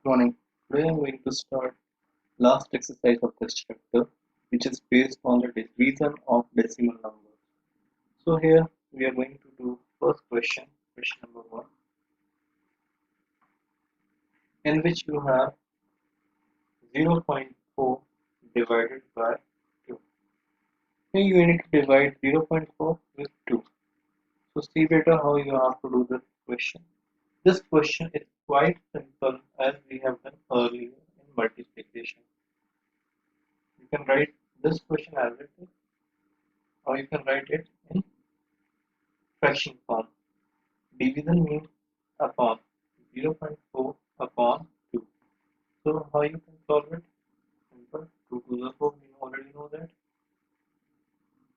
Morning. Today I'm going to start last exercise of this chapter, which is based on the division of decimal numbers. So here we are going to do first question number 1, in which you have 0.4 divided by 2. Here you need to divide 0.4 with 2. So see better how you have to do this question. This question is quite simple as we have done earlier in multiplication. You can write this question as it is, or you can write it in fraction form. Division means upon 0.4 upon 2. So how you can solve it? Simple. 2 to the 4, we already know that.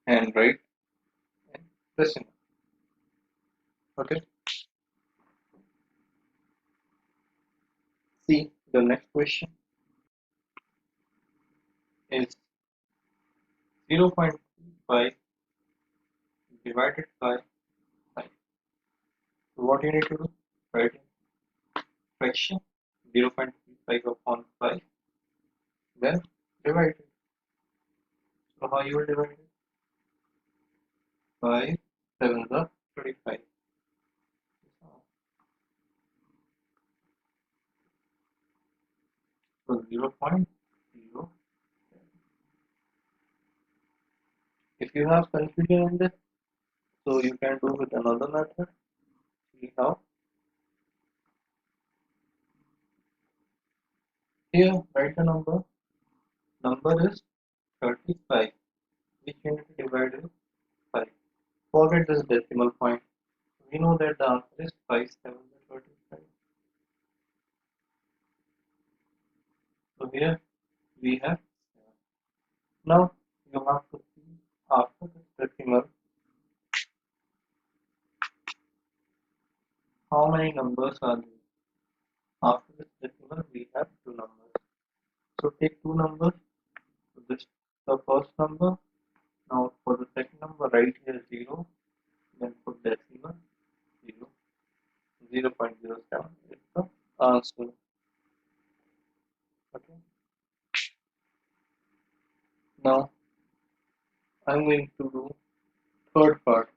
And write in decimal. Okay. See, the next question is 0.5 divided by 5. So what you need to do? Write in fraction 0.5 upon 5. Then divide it. So how you will divide it? 5 7 are 25. So 0.0. If you have confusion in this, so you can do with another method. See how? Here, write the number. Number is 35, which you need to divide with 5. Forget this decimal point. We know that the answer is 5 7 35. So here we have 7. Now you have to see after this decimal how many numbers are there. After this decimal we have two numbers. So take two numbers. So this is the first number. Now for the second number, write here 0, then put decimal 0. 0.07 is the answer. Okay. Now I'm going to do third part.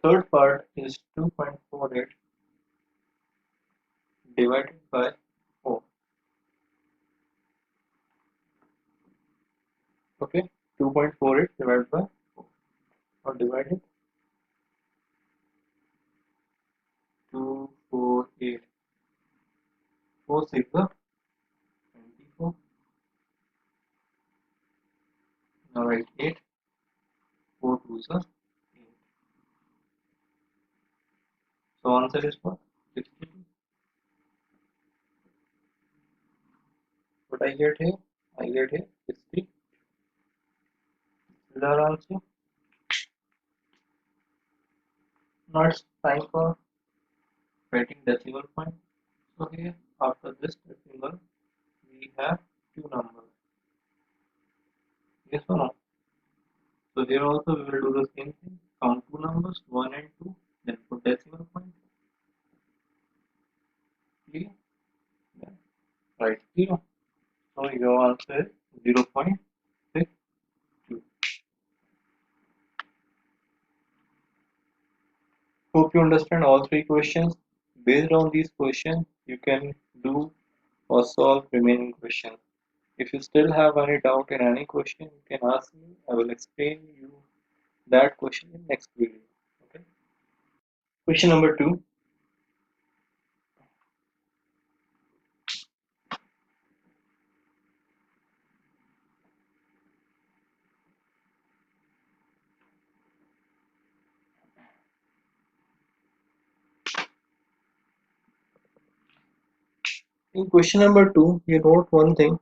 Third part is 2.48 divided by 4. Okay. 2.48 divided by 4. Or divided 248. 4 6 are 24. Now write 8. 4 2s are 8. So answer is what? 62. What I get here? I get here 60. Is our answer? Now it's time for writing decimal point. So here after this decimal we have two numbers. Yes or no? So here also we will do the same thing. Count two numbers, 1 and 2, then put decimal point. Clear? Then write 0. So your answer is 0.62. Hope you understand all three questions. Based on these questions, you can do or solve remaining questions. If you still have any doubt in any question, you can ask me. I will explain you that question in next video. Okay. Question number 2. In question number 2, you note one thing.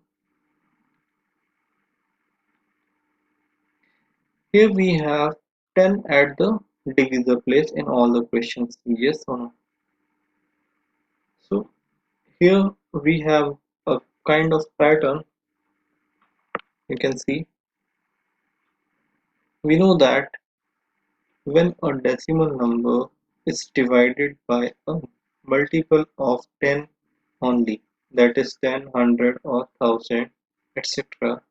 Here we have 10 at the divisor place in all the questions. Yes or no? So here we have a kind of pattern. You can see We know that when a decimal number is divided by a multiple of 10 only, that is 10, 100 or 1000, etc.,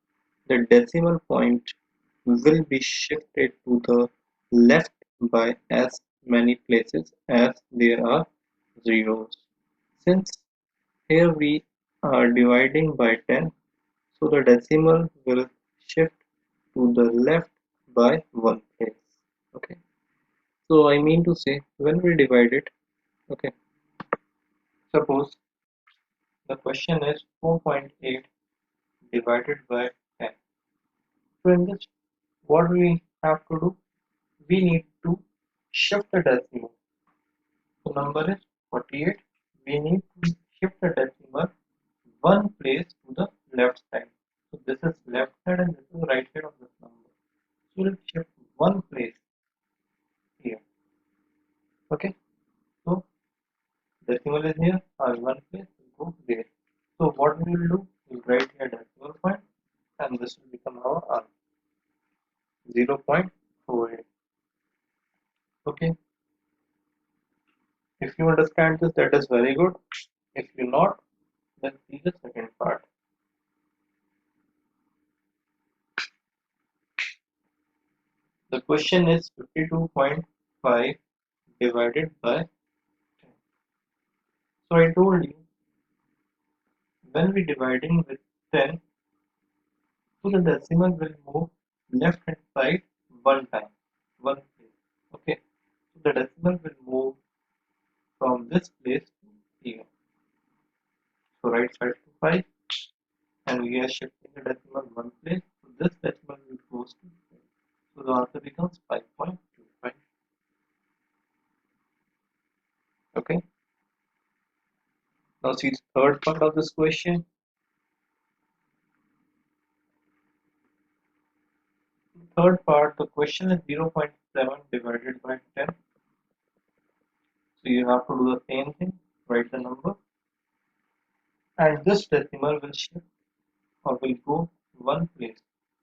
the decimal point will be shifted to the left by as many places as there are zeros. Since here we are dividing by 10, so the decimal will shift to the left by one place. Okay. So I mean to say when we divide it, okay, suppose the question is 4.8 divided by 10. So in this, what we have to do? We need to shift the decimal. So number is 48. We need to shift the decimal one place to the left side. So this is left side and this is right side of this number. So we'll shift one place here. Okay. So decimal is here, or one place will go there. So what we will do, we'll write here decimal point and this will become our answer, 0.48. Okay, if you understand this, that is very good. If you not, then see the second part. The question is 52.5 divided by 10. So I told you when we dividing with 10, so the decimal will move left hand side one time, one place. Okay, so the decimal will move from this place to here. So right side to 5 and we are shifting the decimal one place. So this decimal will goes to 5. So the answer becomes 5.25. Okay. Now see the third part of this question. The third part, the question is 0.7 divided by 10. So you have to do the same thing, write the number, and this decimal will shift or will go one place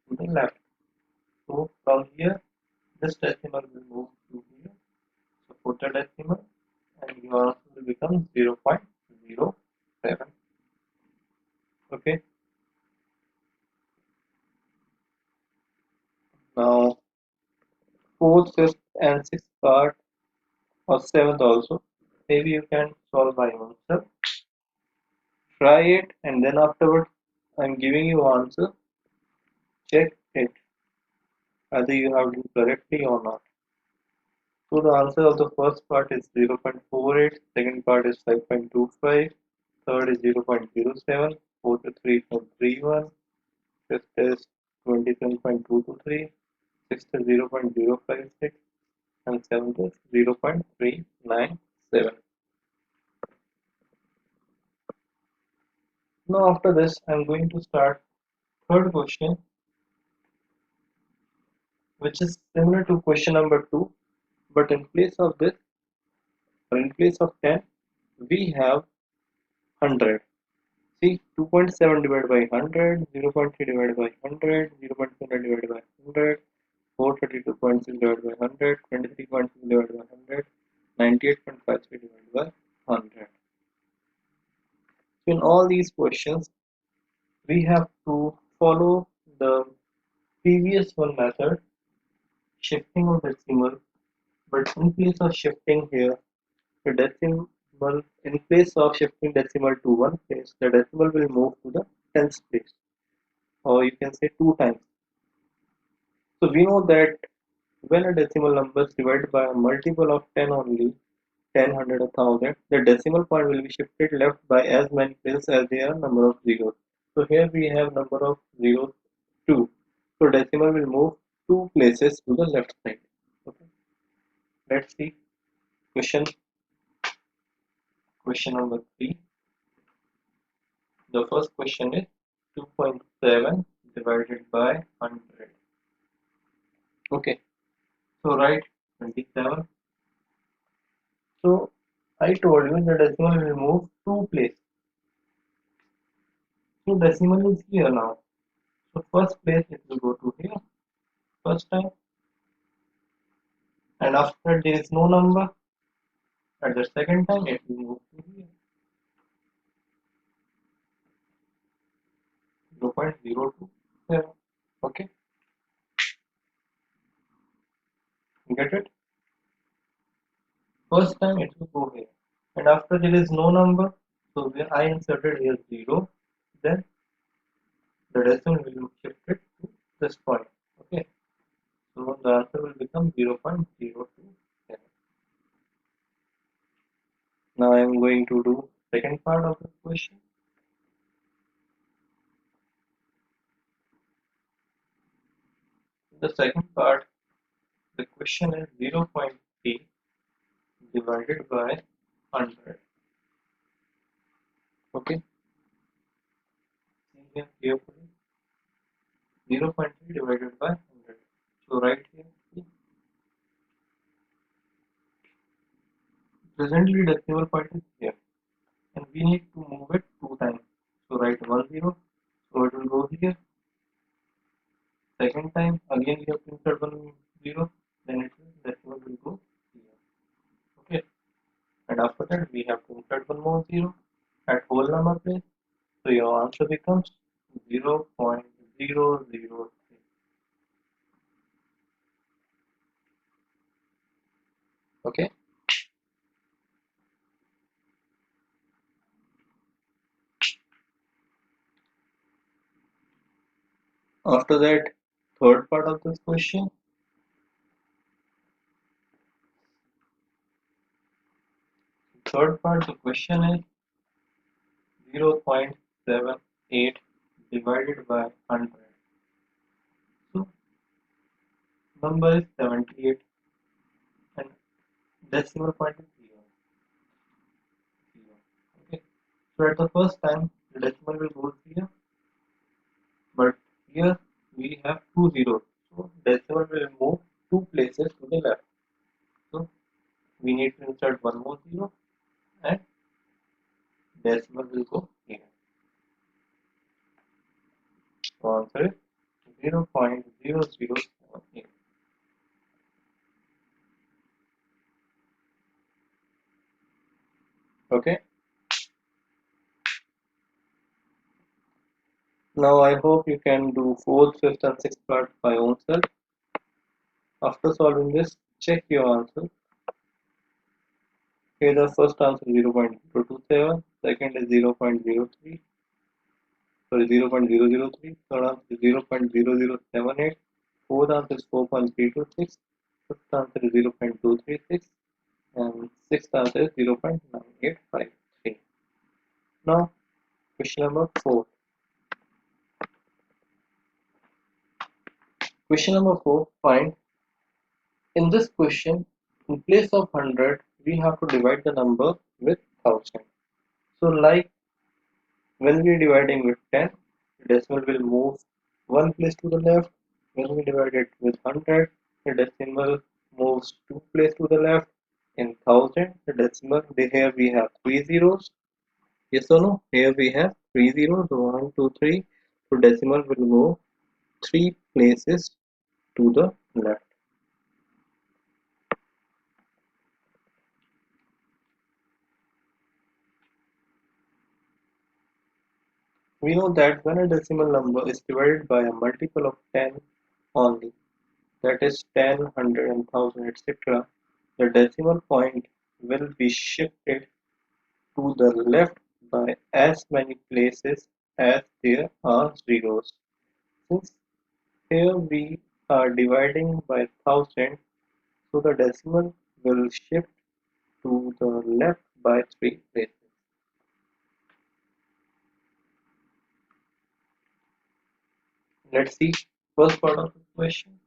to the left. So from here, this decimal will move to here. So put the decimal and your answer will become 0.07. Okay. Now fourth, fifth, and sixth part or seventh also. Maybe you can solve by yourself. Try it and then afterwards I'm giving you answer. Check it whether you have done correctly or not. So the answer of the first part is 0.48, second part is 5.25, third is 0.07, fourth is 3.31, fifth is 27.223, sixth is 0.056, and seventh is 0.397. Now after this, I'm going to start third question, which is similar to question number 2, but in place of this, or in place of 10, we have 100. See, 2.7 divided by 100, 0.3 divided by 100, 0.7 divided by 100, 432.6 divided by 100, 23.6 divided by 100, 98.53 divided by 100. So in all these questions, we have to follow the previous one method, shifting of decimal, but in place of shifting here, the decimal, in place of shifting decimal to one place, the decimal will move to the tens place, or you can say two times. So we know that when a decimal number is divided by a multiple of 10 only, 10, 100, 1000, the decimal point will be shifted left by as many places as there are number of zeros. So here we have number of zeros 2. So decimal will move 2 places to the left side. Okay. Let's see question number 3. The first question is 2.7 divided by 100. Okay. So write 27. So I told you the decimal will move 2 places. So decimal is here now. So first place it will go to here first time. and after there is no number, at the second time it will move to here. 0.027. Okay, get it? First time it will go here. And after there is no number, so where I inserted here 0, then the decimal will be shifted to this point. Okay, so the answer will become 0.027. Now I am going to do second part of the question. The second part, the question is 0.3 divided by 100. Okay, see here carefully. 0.3 divided by 100. So right here, see, presently decimal point is here, and we need to move it 2 times. So write 10, so it will go here. Second time, again we have to insert 10, then it will decimal will go here. Okay, and after that we have to insert one more 0 at whole number place. So your answer becomes 0.003. Okay. After that, third part of this question. Third part, the question is 0.78 divided by 100. So number is 78 and decimal point is 0. Okay. So at the first time, the decimal will go here, but here we have two zeros. So decimal will move two places to the left. So we need to insert one more 0 and decimal will go here. So answer is 0.0078. Okay. Now I hope you can do fourth, fifth and sixth part by yourself. After solving this, check your answer. Here the first answer is 0.027, second is 0.03, sorry 0.003, third answer is 0.0078, fourth answer is 4.326, fifth answer is 0.236, and sixth answer is 0.9853. Now question number 4. Question number 4, find. In this question, in place of 100, we have to divide the number with 1000. So like when we are dividing with 10, the decimal will move one place to the left. When we divide it with 100, the decimal moves two place to the left. In 1000, the decimal, here we have three zeros. Yes or no? Here we have three zeros, so 1, 2, 3. So decimal will move three places to the left. We know that when a decimal number is divided by a multiple of 10 only, that is 10, 100 and 1000 etc., the decimal point will be shifted to the left by as many places as there are zeros. Since here we are dividing by 1000, so the decimal will shift to the left by 3 places. Let's see first part of the question.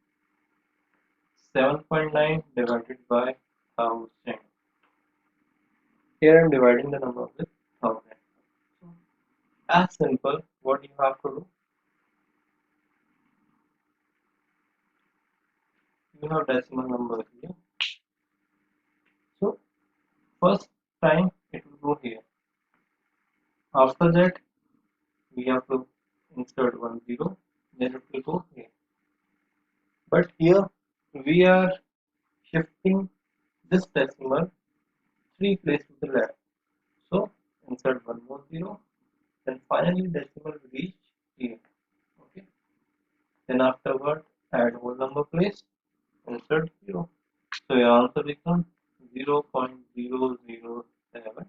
7.9 divided by 1000. Here I am dividing the number with 1000. So, as simple, what you have to do, you have decimal number here. So, first time it will go here. After that, we have to insert 10, then it will go here. But here we are shifting this decimal 3 places to the left. So insert one more 0, then finally decimal will reach here. Okay. Then afterward add whole number place, insert 0. So your answer becomes 0.0079.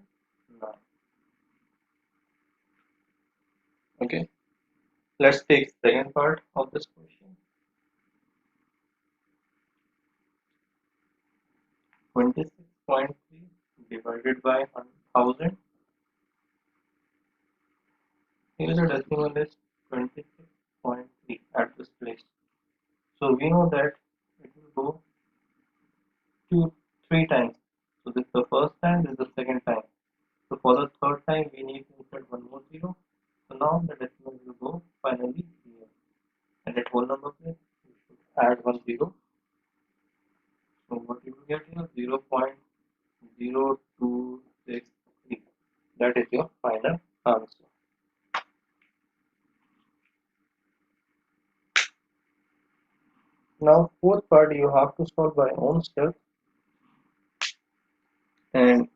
Okay. Let's take second part of this question. 26.3 divided by 1000. Here the decimal is 26.3 at this place. So we know that it will go three times. So this is the first time, this is the second time. So for the third time, we need to insert one more 0. So now the decimal will go finally here. And at whole number place, we should add one 0. So what you will get here? 0.0263. That is your final answer. Now fourth part you have to solve by own self, and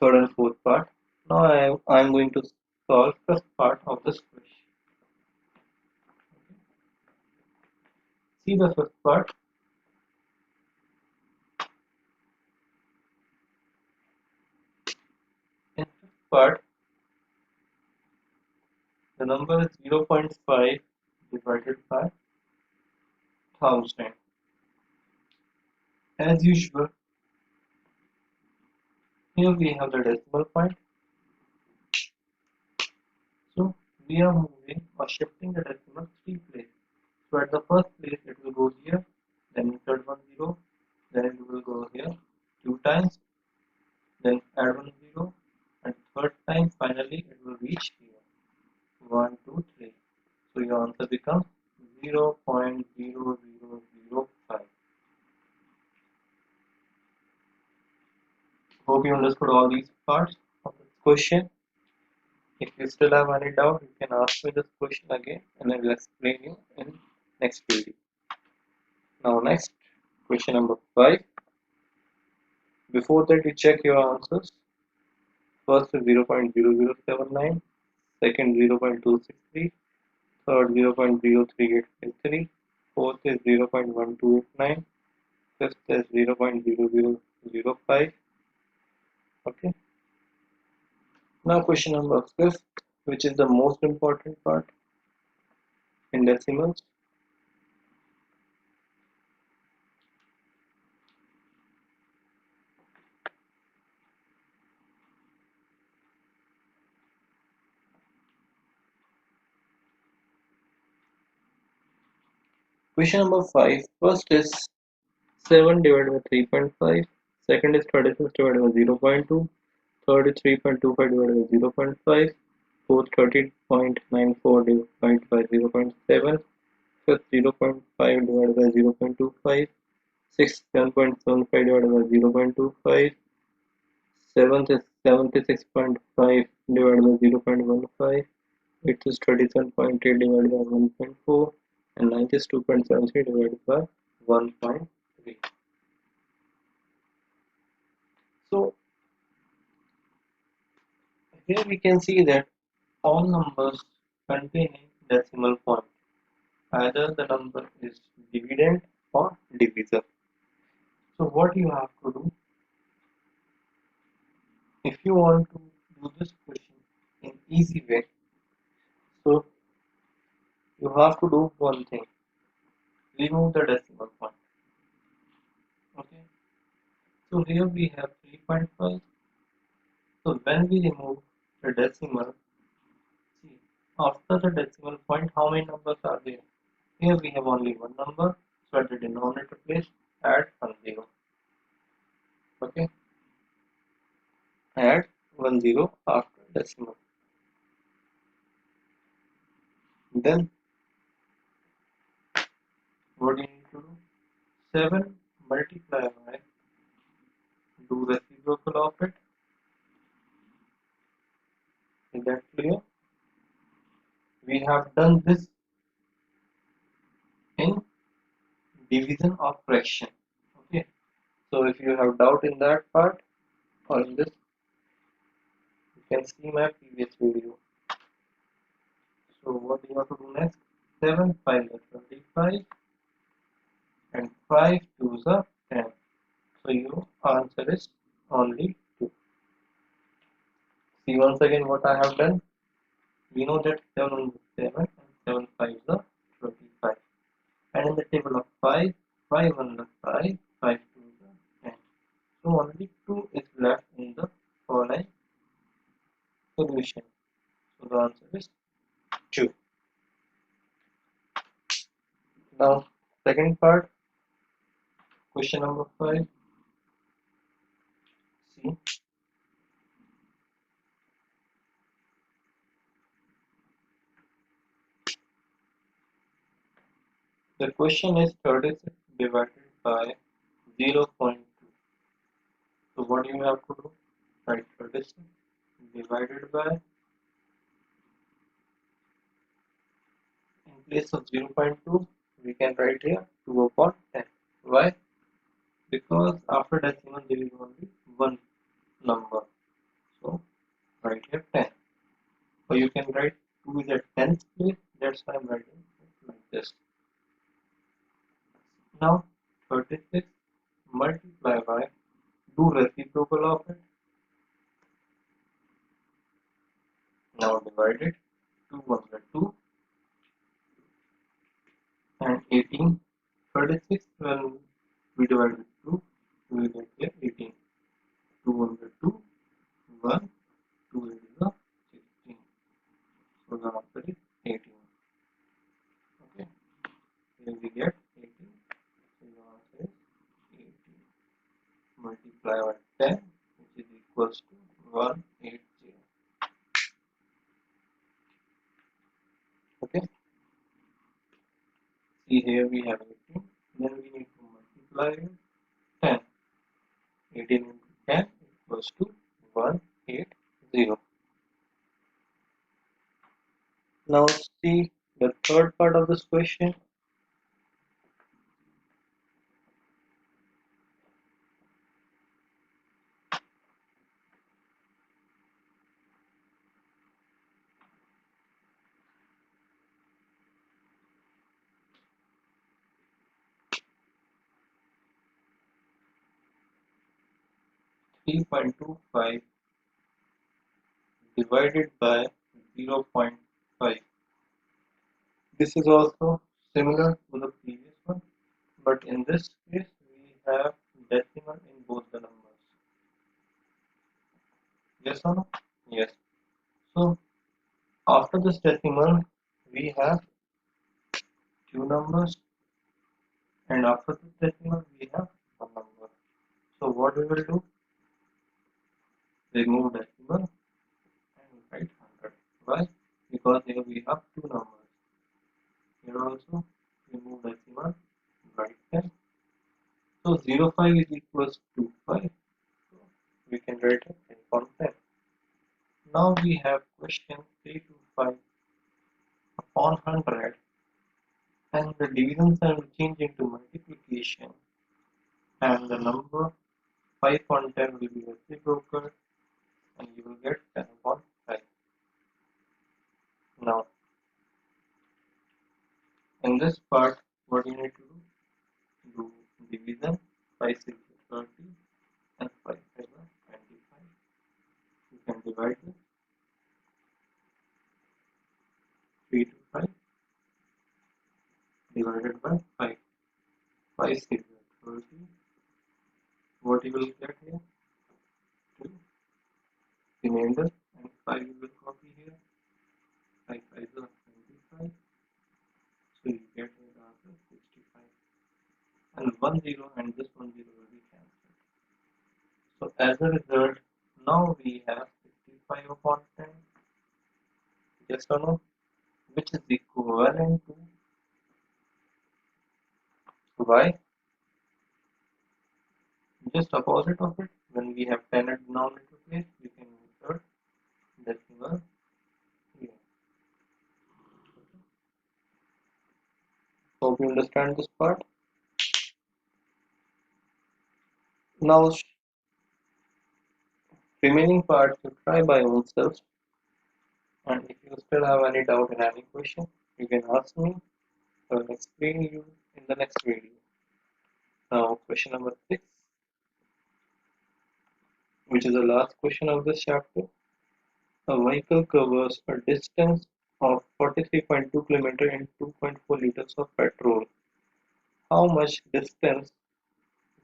third and fourth part. Now I'm going to solve first part of this question. See the first part. In fifth part, the number is 0.5 divided by 1000. As usual, here we have the decimal point. So we are moving or shifting the decimal 3 places. So at the first place it will go here, then insert one 0, then it will go here 2 times, then add one 0, and third time finally it will reach here 1, 2, 3. So your answer becomes 0.0005. Hope you understood all these parts of this question. If you still have any doubt, you can ask me this question again and I will explain you in next video. Now next, question number 5. Before that you check your answers. First is 0.0079, second 0.263, third 0.03853, fourth is 0.1289, fifth is 0.0005. Okay. Now question number 5, which is the most important part in decimals. Question number 5. First is 7 divided by 3.5. Second is 36 divided by 0.2. Third is 3.25 divided by 0.5. Fourth 30.94 divided by 0.7. Fifth 0.5 divided by 0.25. Sixth 7.75 divided by 0.25. Seventh is 76.5 divided by 0.15. Eighth is 37.8 divided by 1.4. And ninth is 2.73 divided by 1.3. So here we can see that all numbers containing decimal point, either the number is dividend or divisor. So what you have to do, if you want to do this question in easy way, so you have to do one thing, remove the decimal point. Okay, so here we have 3.5. So when we remove the decimal, see, after the decimal point, how many numbers are there? Here we have only one number, so at the denominator place, add 1 0. Okay, add 1 0 after decimal. Then what you need to do? 7 multiply by, do reciprocal of it. Is that clear? We have done this in division of fraction. Okay, So if you have doubt in that part or in this, you can see my previous video. So what you have to do next? 7 5 is 25 and 5 2s are 10. So your answer is only 2. See once again what I have done. We know that 7 is 7 and 7 5s are 25. And in the table of 5, 5 1 is 5, 5 2 is 10. So only 2 is left in the following solution. So the answer is 2. Now second part, question number 5. See, the question is 36 divided by 0.2. So what you have to do? Write 36 divided by, in place of 0.2, we can write here 2 upon 10. Why? Because after decimal there is only one number. So write here 10. Or you can write 2 is at 10th place. That's why I'm writing it like this. Now 36 multiply by, do reciprocal of it. Now divide it. 2 1 is 2 and 18. 36 when we divide with 2, we will get here 18. 2 1 is 2, 1, 2 is 16. So the answer is 18. Okay, here we get 18. So the answer is 18. Multiply by 10, which is equals to 180. Okay, see here we have 18. Then we need to multiply with 10. 18 into 10 equals to 180. Now see the third part of this question. 3.25 divided by 0.5. This is also similar to the previous one, but in this case we have decimal in both the numbers. Yes or no? Yes. So after this decimal we have two numbers, and after this decimal we have one number. So what we will do? Remove decimal and write 100. Why? Because here we have two numbers. Here also remove decimal, write 10. So 0.5 is equals to 5. So we can write it 10 upon 10. Now we have question 325 upon 100, and the division sign will change into multiplication, and the number 5 upon 10 will be reciprocal, and you will get 10 upon 5. Now in this part, what you need to do? Do division. 5 6 is 30 and 5 5 is 25. You can divide this. 3 to 5 divided by 5. 5 6 is 30. What you will get here? 2 remainder, and 5 you will copy here. 5 5 is 25. So you get here the answer 65. And 1 0 and this 1 0 will be cancelled. So as a result, now we have 65 upon 10. Yes or no? Which is equivalent to y. Just opposite of it. When we have 10 at denominator place, we can insert decimal here. Hope you understand this part. Now, remaining parts you try by yourself, and if you still have any doubt in any question, you can ask me. I will explain you in the next video. Now, question number 6, which is the last question of this chapter. A vehicle covers a distance of 43.2 km in 2.4 liters of petrol. How much distance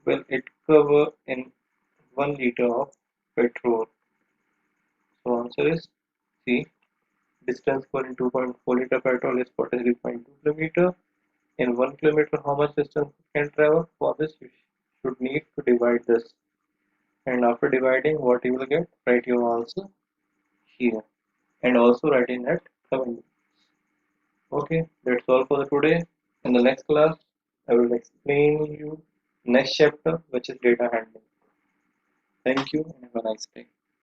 will it cover in 1 liter of petrol? So answer is C. Distance for 2.4 liter petrol is 43.2 km. In 1 kilometer, how much distance you can travel? For this, you should need to divide this. And after dividing, what you will get? Write your answer here. And also write in that comment. Okay, that's all for the today. In the next class, I will explain you next chapter, which is data handling. Thank you and have a nice day.